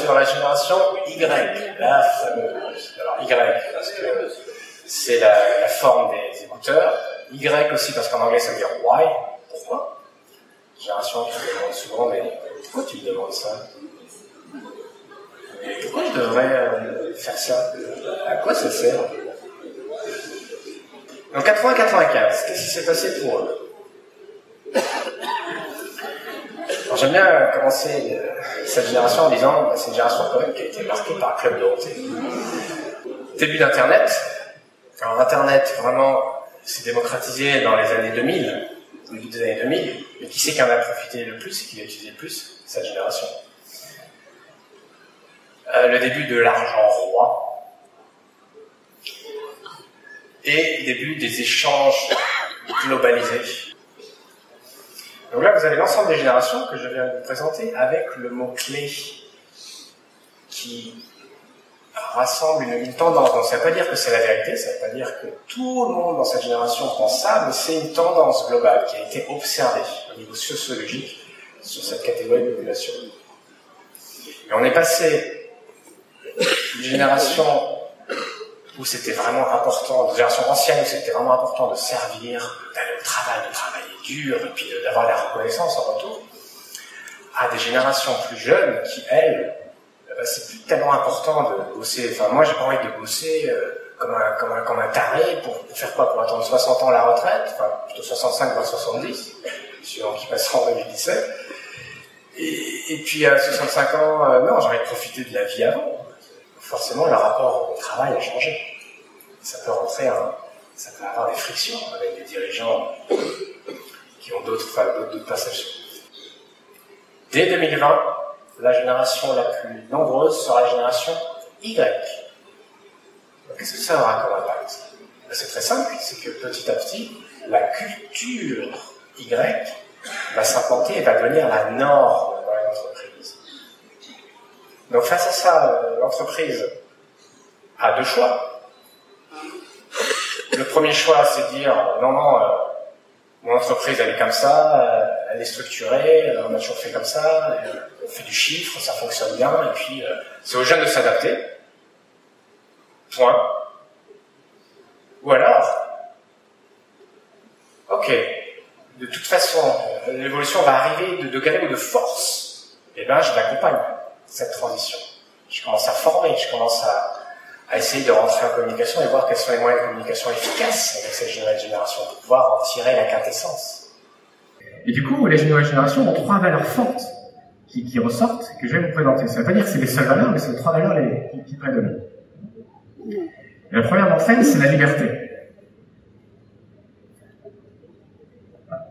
Sur la génération Y, la fameuse. Alors Y, parce que c'est la forme des écouteurs. Y aussi, parce qu'en anglais ça veut dire why. Pourquoi? Génération qui me demande souvent, mais pourquoi tu me demandes ça? Pourquoi je devrais faire ça? À quoi ça sert? En 80-95, qu'est-ce qui s'est passé pour eux? Alors, j'aime bien commencer cette génération en disant c'est une génération quand même qui a été marquée par le Club Dorothée. Début d'Internet. Alors Internet vraiment s'est démocratisé dans les années 2000, au début des années 2000, mais qui c'est qui en a profité le plus et qui l'a utilisé le plus? Cette génération. Le début de l'argent roi et le début des échanges globalisés. Donc là, vous avez l'ensemble des générations que je viens de vous présenter avec le mot-clé qui rassemble une tendance. Donc ça ne veut pas dire que c'est la vérité, ça ne veut pas dire que tout le monde dans cette génération pense ça, mais c'est une tendance globale qui a été observée au niveau sociologique sur cette catégorie de population. Et on est passé d'une génération où c'était vraiment important, une génération ancienne où c'était vraiment important de servir, d'aller au travail, de travailler dur, et puis d'avoir la reconnaissance en retour, à des générations plus jeunes qui, elles, c'est plus tellement important de bosser. Enfin, moi, j'ai pas envie de bosser comme un taré pour faire quoi? Pour attendre 60 ans la retraite, enfin, plutôt 65 voire 70, suivant qui passera en 2017. Et puis, à 65 ans, non, j'ai envie de profiter de la vie avant. Forcément, le rapport au travail a changé. Ça peut ça peut avoir des frictions avec des dirigeants qui ont d'autres passages. Dès 2020, la génération la plus nombreuse sera la génération Y. Qu'est-ce que ça aura comme impact? C'est très simple, c'est que petit à petit, la culture Y va s'implanter et va devenir la norme dans les entreprises. Donc face à ça, l'entreprise a deux choix. Le premier choix, c'est de dire non, mon entreprise elle est comme ça, elle est structurée, on a toujours fait comme ça, on fait du chiffre, ça fonctionne bien, et puis c'est aux jeunes de s'adapter. Point. Ou alors, ok, de toute façon, l'évolution va arriver de gré ou de force, et bien je l'accompagne, cette transition. Je commence à former, je commence à essayer de rentrer en communication et voir quels sont les moyens de communication efficaces avec cette nouvelle génération pour pouvoir en tirer la quintessence. Et du coup, les nouvelles générations ont trois valeurs fortes qui ressortent, que je vais vous présenter. Ça ne veut pas dire que c'est les seules valeurs, mais c'est les trois valeurs qui prédominent. Et la première d'entre elles, c'est la liberté.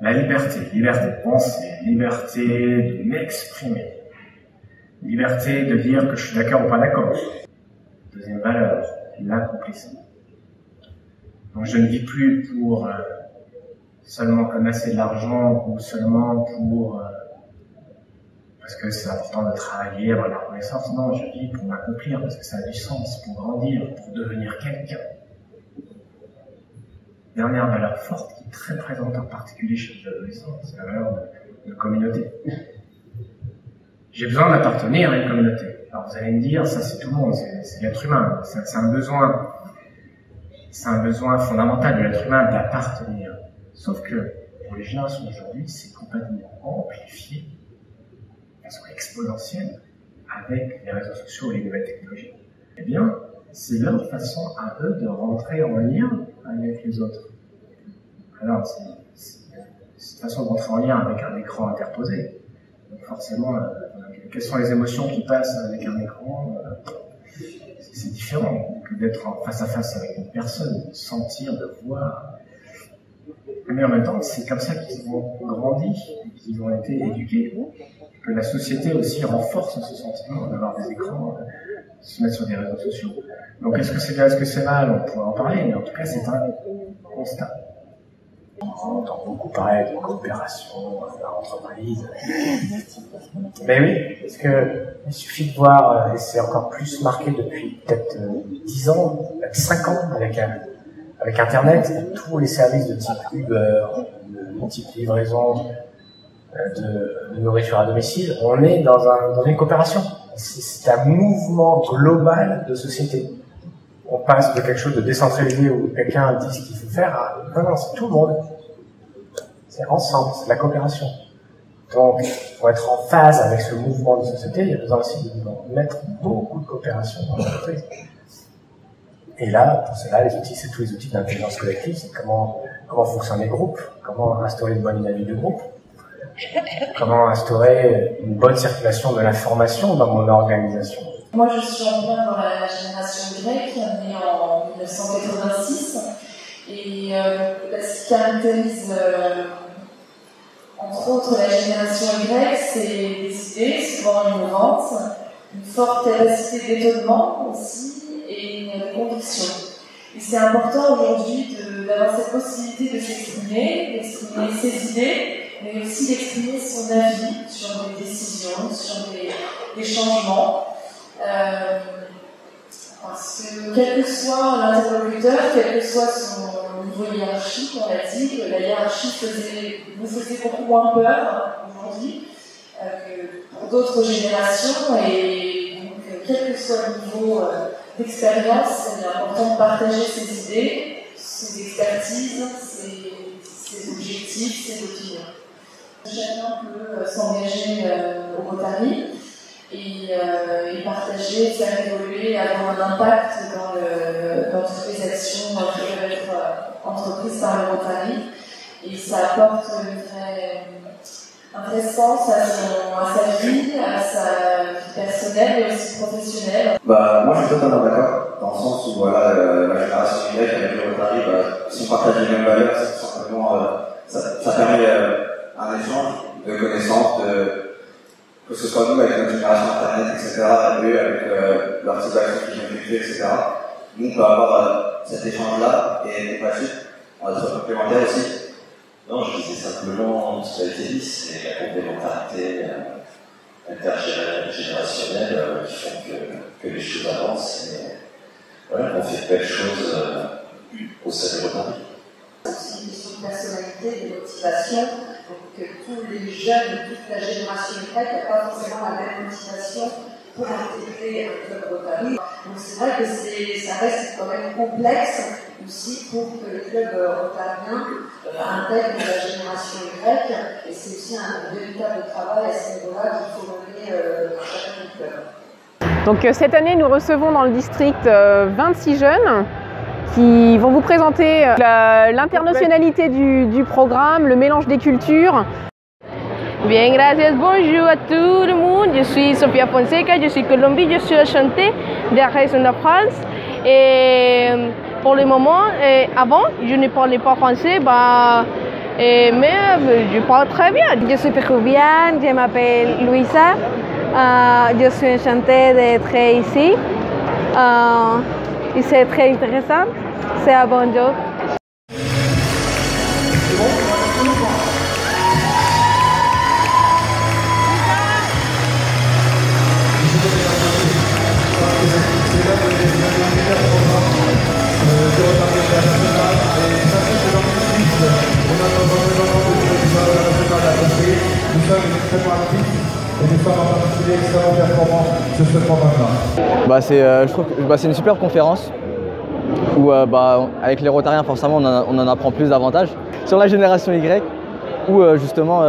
La liberté de penser, liberté de m'exprimer, liberté de dire que je suis d'accord ou pas d'accord. Deuxième valeur, l'accomplissement. Donc je ne vis plus pour seulement amasser de l'argent ou seulement pour parce que c'est important de travailler, avoir la reconnaissance. Non, je vis pour m'accomplir parce que ça a du sens, pour grandir, pour devenir quelqu'un. Dernière valeur forte qui est très présente en particulier chez les adolescents, c'est la valeur de communauté. J'ai besoin d'appartenir à une communauté. Alors vous allez me dire, ça c'est tout le monde, c'est l'être humain, c'est un besoin fondamental de l'être humain d'appartenir. Sauf que pour les générations d'aujourd'hui, c'est complètement amplifié, de façon exponentielle, avec les réseaux sociaux et les nouvelles technologies. Eh bien, c'est leur façon à eux de rentrer en lien avec les autres. Alors, c'est une façon de rentrer en lien avec un écran interposé. Donc forcément, quelles sont les émotions qui passent avec un écran? C'est différent que d'être en face à face avec une personne, de sentir, de voir. Mais en même temps, c'est comme ça qu'ils ont grandi, qu'ils ont été éduqués, que la société aussi renforce ce sentiment d'avoir des écrans, de se mettre sur des réseaux sociaux. Donc est-ce que c'est bien, est-ce que c'est mal? On pourrait en parler, mais en tout cas, c'est un constat. On entend beaucoup parler de coopération dans l'entreprise. Mais oui, parce que il suffit de voir, et c'est encore plus marqué depuis peut-être 10 ans, peut-être 5 ans, avec Internet, tous les services de type Uber, de type livraison de nourriture à domicile, on est dans une coopération. C'est un mouvement global de société. On passe de quelque chose de décentralisé où quelqu'un dit ce qu'il faut faire à non, c'est tout le monde. C'est ensemble, c'est la coopération. Donc, pour être en phase avec ce mouvement de société, il y a besoin aussi de mettre beaucoup de coopération dans l'entreprise. Et là, pour cela, les outils, c'est tous les outils d'intelligence collective, c'est comment fonctionnent les groupes, comment instaurer une bonne dynamique de groupe, comment instaurer une bonne circulation de l'information dans mon organisation. Moi, je suis en plein dans la génération Y, née en 1986, et ce qui caractérise entre autres la génération Y, c'est des idées souvent innovantes, une forte capacité d'étonnement aussi, et une conviction. Et c'est important aujourd'hui d'avoir cette possibilité de s'exprimer, d'exprimer ses idées, mais aussi d'exprimer son avis sur des décisions, sur des changements. Parce que quel que soit l'interlocuteur, quel que soit son niveau hiérarchique, on a dit que la hiérarchie nous faisait beaucoup moins peur aujourd'hui que pour d'autres générations, et donc quel que soit le niveau d'expérience, c'est important de partager ses idées, ses expertises, ses objectifs, ses opinions. Chacun peut s'engager au Rotary et partager, faire évoluer, avoir un impact dans toutes les actions qui peuvent être entreprises par le Rotary. Et ça apporte un vrai sens à sa vie, à sa vie personnelle et aussi professionnelle. Moi je suis totalement d'accord, dans le sens où voilà, la génération Y avec le Rotary, si on partage les mêmes valeurs, c'est tout simplement, ça permet un échange de connaissances, que ce soit nous avec notre génération internet, etc., et eux avec leurs petites actions qu'ils ont effectuées, etc. Nous on peut avoir cet échange-là et passer, on va être complémentaires aussi. Non, je disais simplement ce qui a été dit, c'est la complémentarité intergénérationnelle qui font que les choses avancent. Et voilà, on fait de belles choses au sein du Rotary. C'est une question de personnalité, de motivation. Donc tous les jeunes, toute la génération Y n'ont pas forcément la même motivation pour intégrer un club Rotary. Donc c'est vrai que ça reste quand même complexe aussi pour que le club rotarien intègre la génération Y, et c'est aussi un véritable travail à ce niveau-là qu'il faut mener dans chacun du club. Donc cette année, nous recevons dans le district 26 jeunes qui vont vous présenter l'internationalité du programme, le mélange des cultures. Bien, gracias. Bonjour à tout le monde. Je suis Sophia Fonseca, je suis colombienne, je suis enchantée de la région de France. Et pour le moment, avant, je ne parlais pas français, mais je parle très bien. Je suis péruvienne, je m'appelle Luisa, je suis enchantée d'être ici. Et c'est très intéressant, c'est un bon job. Nous sommes extrêmement actifs et nous sommes en particulier extrêmement performants sur ce programme-là. Je trouve que c'est une super conférence où avec les Rotariens forcément on en apprend plus davantage. Sur la génération Y, où justement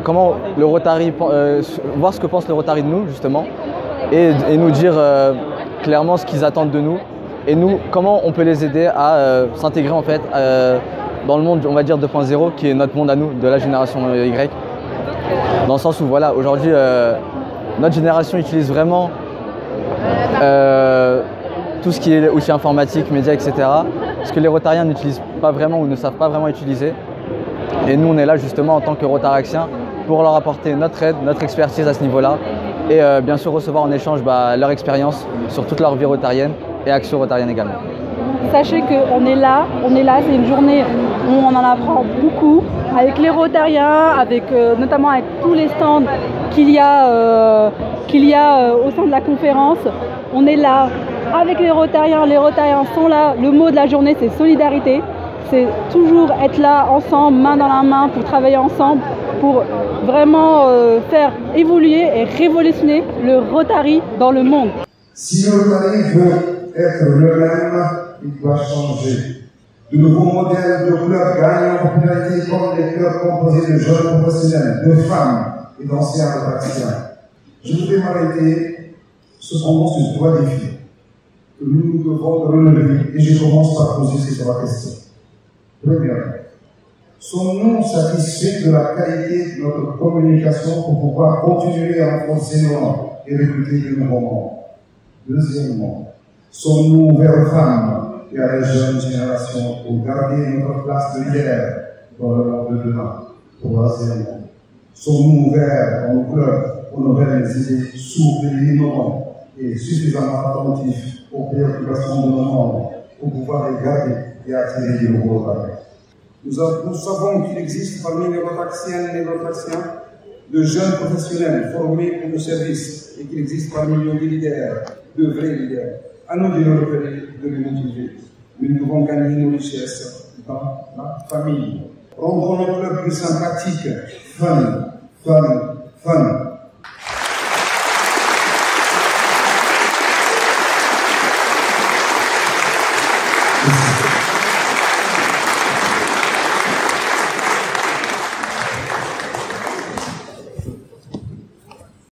comment le Rotary, voir ce que pense le Rotary de nous justement et nous dire clairement ce qu'ils attendent de nous et nous comment on peut les aider à s'intégrer en fait dans le monde, on va dire 2.0, qui est notre monde à nous, de la génération Y. Dans le sens où voilà, aujourd'hui notre génération utilise vraiment tout ce qui est outils informatiques, médias, etc. Ce que les Rotariens n'utilisent pas vraiment ou ne savent pas vraiment utiliser. Et nous on est là justement en tant que Rotaraxiens pour leur apporter notre aide, notre expertise à ce niveau-là et bien sûr recevoir en échange leur expérience sur toute leur vie rotarienne et action rotarienne également. Sachez qu'on est là, c'est une journée où on en apprend beaucoup avec les Rotariens, notamment avec tous les stands qu'il y a au sein de la conférence. On est là avec les Rotariens sont là. Le mot de la journée, c'est solidarité. C'est toujours être là ensemble, main dans la main, pour travailler ensemble pour vraiment faire évoluer et révolutionner le Rotary dans le monde. Si le Rotary veut être le même, il doit changer. De nouveaux modèles de clubs gagnent en popularité comme les clubs composés de jeunes professionnels, de femmes et d'anciens Rotariciens. Je voudrais m'arrêter cependant sur 3 défis que nous devons relever et je commence par poser ces 3 questions. Premièrement, sommes-nous satisfaits de la qualité de notre communication pour pouvoir continuer à renforcer nos rangs et recruter de nouveaux membres? Deuxièmement, sommes-nous ouverts aux femmes et à la jeune génération pour garder notre place de leader dans le monde de demain? Troisièmement, sommes-nous ouverts dans nos clubs aux nouvelles idées souples et innovantes et suffisamment attentifs aux préoccupations de nos membres pour pouvoir les garder et attirer de nouveaux Rotariens? Nous savons qu'il existe parmi les Rotariciennes et les Rotariciens de jeunes professionnels formés pour le service et qu'il existe parmi eux des leaders, de vrais leaders. À nous de les repérer, de les motiver. Mais nous devons gagner nos richesses dans la famille. Rendons nos clubs plus sympathiques, fun, fun, fun. Merci.